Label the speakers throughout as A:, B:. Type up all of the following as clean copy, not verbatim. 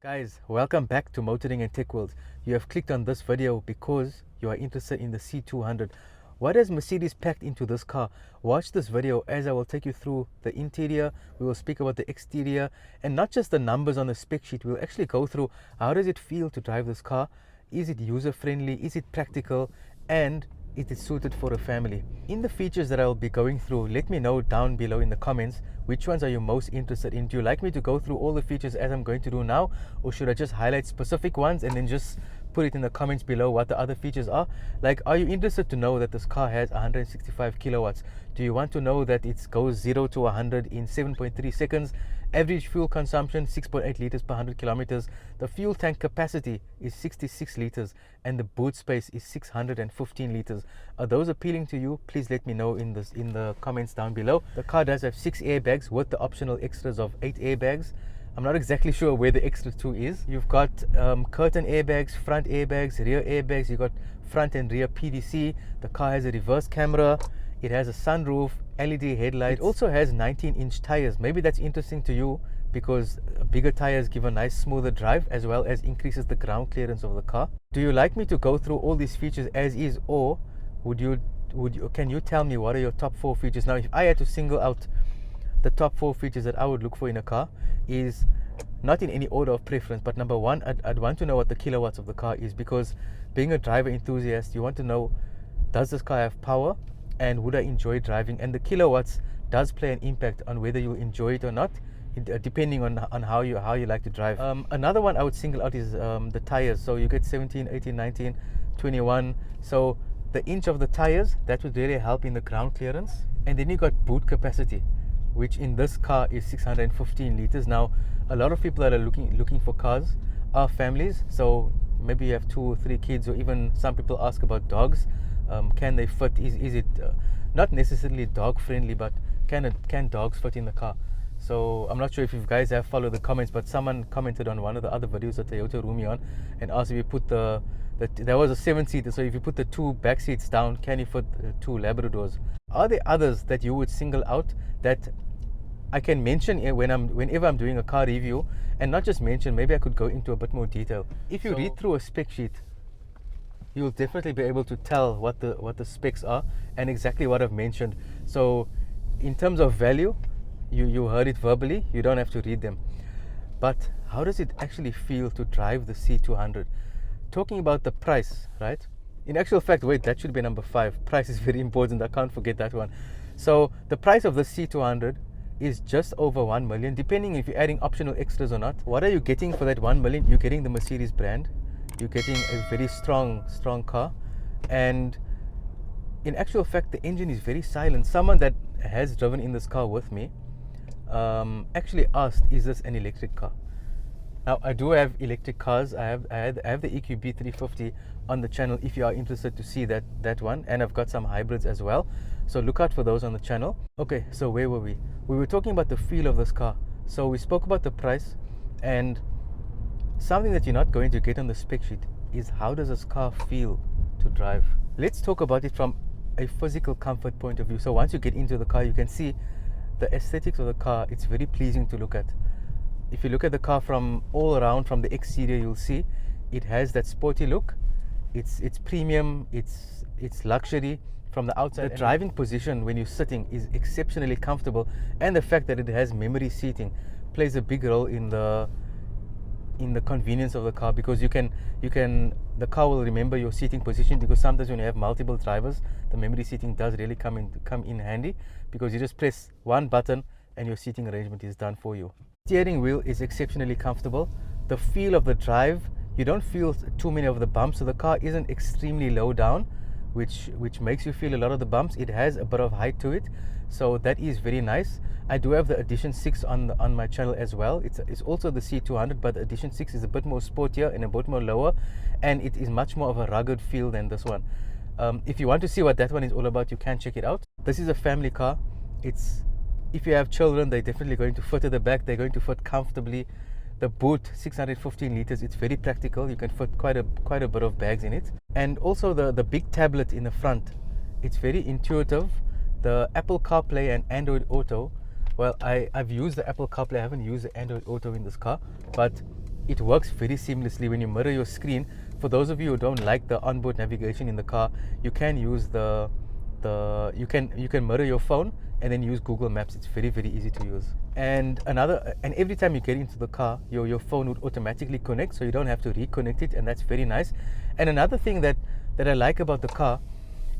A: Guys, welcome back to Motoring and Tech World. You have clicked on this video because you are interested in the C200. What has Mercedes packed into this car? Watch this video as I will take you through the interior, we will speak about the exterior, and not just the numbers on the spec sheet. We'll actually go through how does it feel to drive this car, is it user-friendly, is it practical, and is it suited for a family. In the features that I'll be going through, let me know down below in the comments which ones are you most interested in. Do you like me to go through all the features as I'm going to do now, or should I just highlight specific ones and then just put it in the comments below what the other features are? Like, are you interested to know that this car has 165 kilowatts? Do you want to know that it goes 0 to 100 in 7.3 seconds? Average fuel consumption 6.8 liters per 100 kilometers. The fuel tank capacity is 66 liters and the boot space is 615 liters. Are those appealing to you? Please let me know in the comments down below. The car does have 6 airbags with the optional extras of 8 airbags. I'm not exactly sure where the extra 2 is. You've got curtain airbags, front airbags, rear airbags. You've got front and rear PDC. The car has a reverse camera. It has a sunroof, LED headlights. It also has 19-inch tires. Maybe that's interesting to you because bigger tires give a nice smoother drive as well as increases the ground clearance of the car. Do you like me to go through all these features as is, or can you tell me what are your top 4 features? Now, if I had to single out the top 4 features that I would look for in a car, is not in any order of preference, but number 1, I'd want to know what the kilowatts of the car is, because being a driver enthusiast, you want to know, does this car have power and would I enjoy driving? And the kilowatts does play an impact on whether you enjoy it or not, depending on how you like to drive. Another one I would single out is the tires. So you get 17, 18, 19, 21. So the inch of the tires, that would really help in the ground clearance. And then you got boot capacity, which in this car is 615 liters. Now, a lot of people that are looking for cars are families. So maybe you have 2 or 3 kids, or even some people ask about dogs. Can they fit? Is it not necessarily dog friendly, but can dogs fit in the car? So I'm not sure if you guys have followed the comments, but someone commented on one of the other videos that Toyota Rumi on and asked if you put there was a 7-seater, so if you put the 2 back seats down, can you fit 2 Labradors? Are there others that you would single out that I can mention whenever I'm doing a car review, and not just mention, maybe I could go into a bit more detail. If you read through a spec sheet, you'll definitely be able to tell what the specs are and exactly what I've mentioned. So in terms of value, you heard it verbally, you don't have to read them. But how does it actually feel to drive the C200? Talking about the price, right? In actual fact, wait, that should be number 5. Price is very important, I can't forget that one. So the price of the C200 is just over 1 million, depending if you're adding optional extras or not. What are you getting for that 1 million? You're getting the Mercedes brand. You're getting a very strong car, and in actual fact the engine is very silent. Someone that has driven in this car with me actually asked, is this an electric car? Now, I do have electric cars. I have the EQB 350 on the channel if you are interested to see that one, and I've got some hybrids as well, so look out for those on the channel. Okay, so where were we? We were talking about the feel of this car. So we spoke about the price, and something that you're not going to get on the spec sheet is how does this car feel to drive. Let's talk about it from a physical comfort point of view. So once you get into the car, you can see the aesthetics of the car. It's very pleasing to look at. If you look at the car from all around, from the exterior, you'll see it has that sporty look. It's premium, it's luxury. From the outside, the driving position when you're sitting is exceptionally comfortable, and the fact that it has memory seating plays a big role in the convenience of the car, because the car will remember your seating position, because sometimes when you have multiple drivers, the memory seating does really come in handy, because you just press one button and your seating arrangement is done for you. Steering wheel is exceptionally comfortable. The feel of the drive, you don't feel too many of the bumps, so the car isn't extremely low down, which makes you feel a lot of the bumps. It has a bit of height to it, so that is very nice. I do have the Edition 6 on my channel as well. It's also the C200, but the Edition 6 is a bit more sportier and a bit more lower, and it is much more of a rugged feel than this one. If you want to see what that one is all about, you can check it out. This is a family car. If you have children, they're definitely going to fit at the back. They're going to fit comfortably. The boot, 615 liters, it's very practical. You can fit quite a bit of bags in it. And also the big tablet in the front, it's very intuitive. The Apple CarPlay and Android Auto, well, I've used the Apple CarPlay, I haven't used the Android Auto in this car, but it works very seamlessly when you mirror your screen. For those of you who don't like the onboard navigation in the car, you can use you can mirror your phone and then use Google Maps. It's very, very easy to use. And every time you get into the car, your phone would automatically connect, so you don't have to reconnect it, and that's very nice. And another thing that I like about the car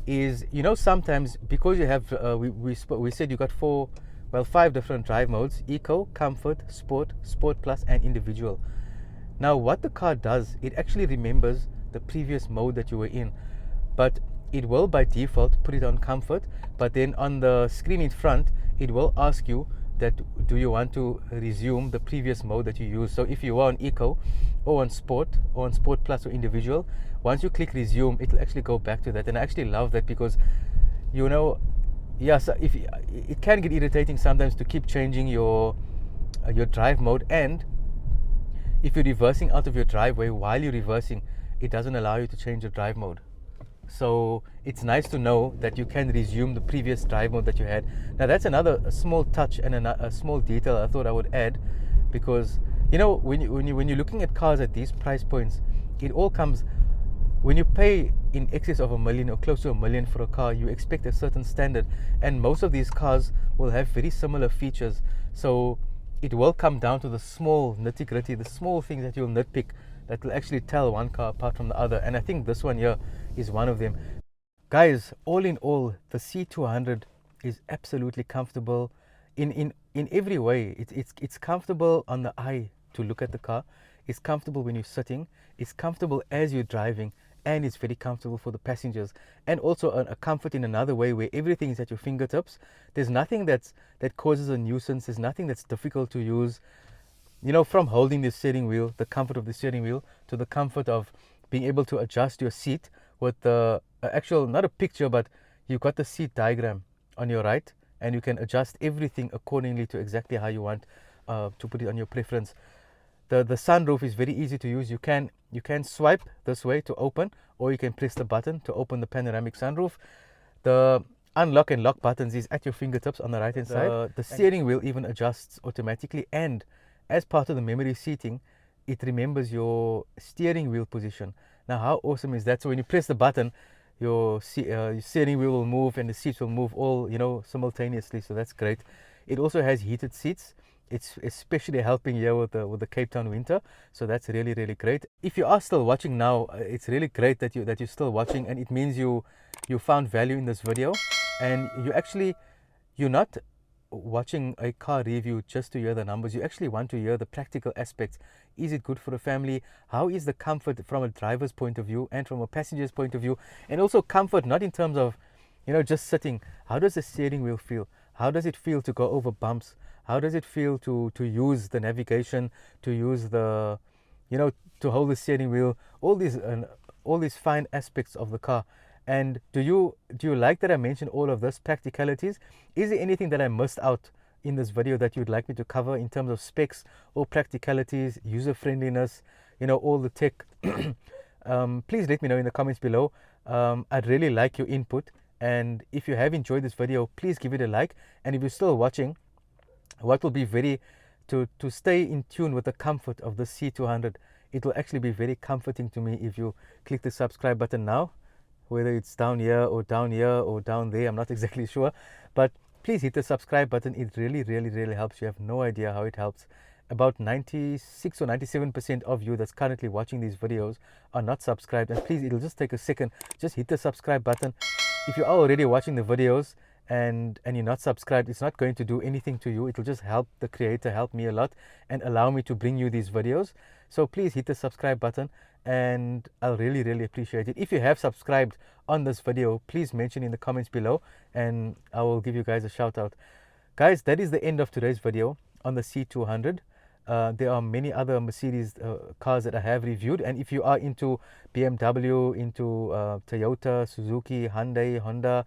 A: is, sometimes because you have we said you got 5 different drive modes: eco, comfort, sport plus, and individual. Now what the car does, it actually remembers the previous mode that you were in, but it will by default put it on comfort. But then on the screen in front, it will ask you that, do you want to resume the previous mode that you used? So if you were on eco or on sport plus or individual, once you click resume, it'll actually go back to that. And I actually love that, because so if it can get irritating sometimes to keep changing your drive mode, and if you're reversing out of your driveway, while you're reversing, it doesn't allow you to change your drive mode. So it's nice to know that you can resume the previous drive mode that you had. Now that's another small touch and a small detail I thought I would add, because when you're looking at cars at these price points, it all comes, when you pay in excess of $1 million or close to $1 million for a car, you expect a certain standard, and most of these cars will have very similar features. So it will come down to the small nitty-gritty, the small things that you'll nitpick, that will actually tell one car apart from the other. And I think this one here is one of them. Guys, all in all, the C200 is absolutely comfortable in every way. It's comfortable on the eye to look at the car. It's comfortable when you're sitting. It's comfortable as you're driving, and it's very comfortable for the passengers. And also a comfort in another way, where everything is at your fingertips. There's nothing that causes a nuisance. There's nothing that's difficult to use. From holding the steering wheel, the comfort of the steering wheel, to the comfort of being able to adjust your seat with the actual, not a picture, but you've got the seat diagram on your right, and you can adjust everything accordingly to exactly how you want to put it on your preference. The sunroof is very easy to use. You can swipe this way to open, or you can press the button to open the panoramic sunroof. The unlock and lock buttons is at your fingertips on the right hand side. The steering wheel even adjusts automatically, and as part of the memory seating, it remembers your steering wheel position. Now how awesome is that? So when you press the button, your steering wheel will move and the seats will move all simultaneously. So that's great. It also has heated seats. It's especially helping here with the Cape Town winter. So that's really, really great. If you are still watching now, it's really great that you're still watching, and it means you found value in this video, and you're not watching a car review just to hear the numbers. You actually want to hear the practical aspects. Is it good for a family? How is the comfort from a driver's point of view and from a passenger's point of view? And also comfort, not in terms of just sitting. How does the steering wheel feel? How does it feel to go over bumps? How does it feel to use the navigation, to use the to hold the steering wheel? All these fine aspects of the car. And do you like that I mentioned all of this practicalities? Is there anything that I missed out in this video that you'd like me to cover in terms of specs or practicalities, user friendliness, all the tech? Please let me know in the comments below. I'd really like your input. And if you have enjoyed this video, please give it a like. And if you're still watching, what will be to stay in tune with the comfort of the C200, it will actually be very comforting to me if you click the subscribe button now. Whether it's down here or down there, I'm not exactly sure, but please hit the subscribe button. It really, really, really helps. You have no idea how it helps. About 96 or 97% of you that's currently watching these videos are not subscribed, and please, it'll just take a second. Just hit the subscribe button. If you are already watching the videos and you're not subscribed, it's not going to do anything to you. It will just help the creator, help me a lot, and allow me to bring you these videos. So please hit the subscribe button, and I'll really, really appreciate it. If you have subscribed on this video, please mention in the comments below, and I will give you guys a shout out. Guys, that is the end of today's video on the C200. There are many other Mercedes cars that I have reviewed, and if you are into BMW, into Toyota, Suzuki, Hyundai, Honda,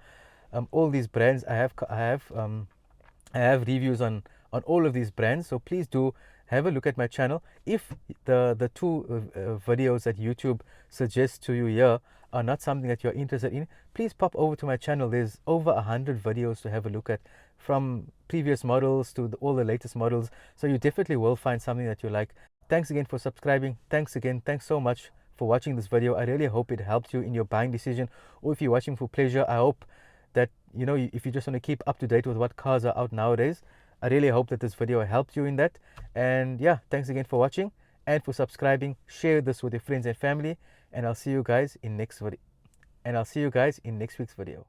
A: all these brands, I have reviews on all of these brands. So please do have a look at my channel. If the two videos that YouTube suggests to you here are not something that you're interested in, please pop over to my channel. There's over 100 videos to have a look at, from previous models to all the latest models. So you definitely will find something that you like. thanks again for subscribing. Thanks so much for watching this video. I really hope it helped you in your buying decision, or if you're watching for pleasure, I hope that, you know, if you just want to keep up to date with what cars are out nowadays, I really hope that this video helped you in that. And yeah, thanks again for watching and for subscribing. Share this with your friends and family, and I'll see you guys in next week's video.